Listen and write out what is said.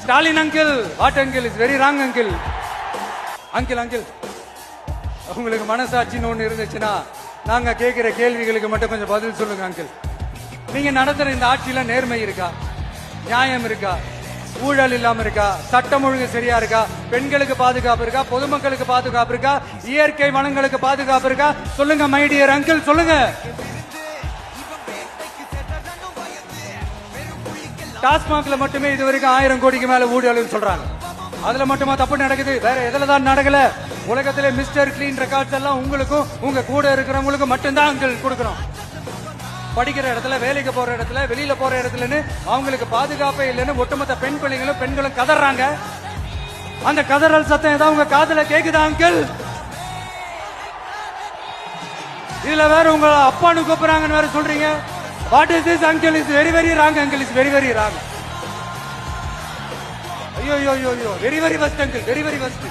Stalin uncle, what uncle? It's very wrong uncle. Uncle. உங்களுக்கு மனசாட்சின்னு ஒண்ணு இருந்துச்சுன்னா நாங்க கேட்கிற கேள்விகளுக்கு மட்டும் கொஞ்சம் பதில் சொல்லுங்க அங்கிள். நீங்க நடத்துற இந்த ஆட்சியில நேர்மை இருக்கா, நியாயம் இருக்கா, ஊழல் இல்லாம இருக்கா, சட்டம் ஒழுங்கு சரியா இருக்கா, பெண்களுக்கு பாதுகாப்பு இருக்கா, பொதுமக்களுக்கு பாதுகாப்பு இருக்கா, இயற்கை வளங்களுக்கு பாதுகாப்பு இருக்கா? சொல்லுங்க மை டியர் அங்கிள், சொல்லுங்க. டாஸ்மாக்ல மட்டுமே இது வரைக்கும் 1000 கோடிக்கு மேல ஊழல் சொல்றாங்க. அதுல மட்டுமா தப்பு நடக்குது? வேற எதுல தான் நடக்கல? உலகத்திலே மிஸ்டர் கிளீன் ரெக்கார்ட்ஸ் எல்லாம் உங்களுக்கும் உங்க கூட இருக்கிறவங்களுக்கும் மட்டும்தான் அங்கிள் கொடுக்கணும். படிக்கிற இடத்துல, வேலைக்கு போற இடத்துல, வெளியில போற இடத்துலன்னு அவங்களுக்கு பாதுகாப்பே இல்லைன்னு ஒட்டுமொத்த பெண் பிள்ளைங்களும் பெண்களும் கதறாங்க. அந்த கதறல் சத்தம் ஏதாவது உங்க காதுல கேக்குதா அங்கிள்? இதுல வேற உங்க அப்பான்னு கூப்பிடுறாங்கன்னு வேற சொல்றீங்க. What is this uncle? Is very very wrong uncle, is very very wrong. ஐயோ very very first uncle, very very first.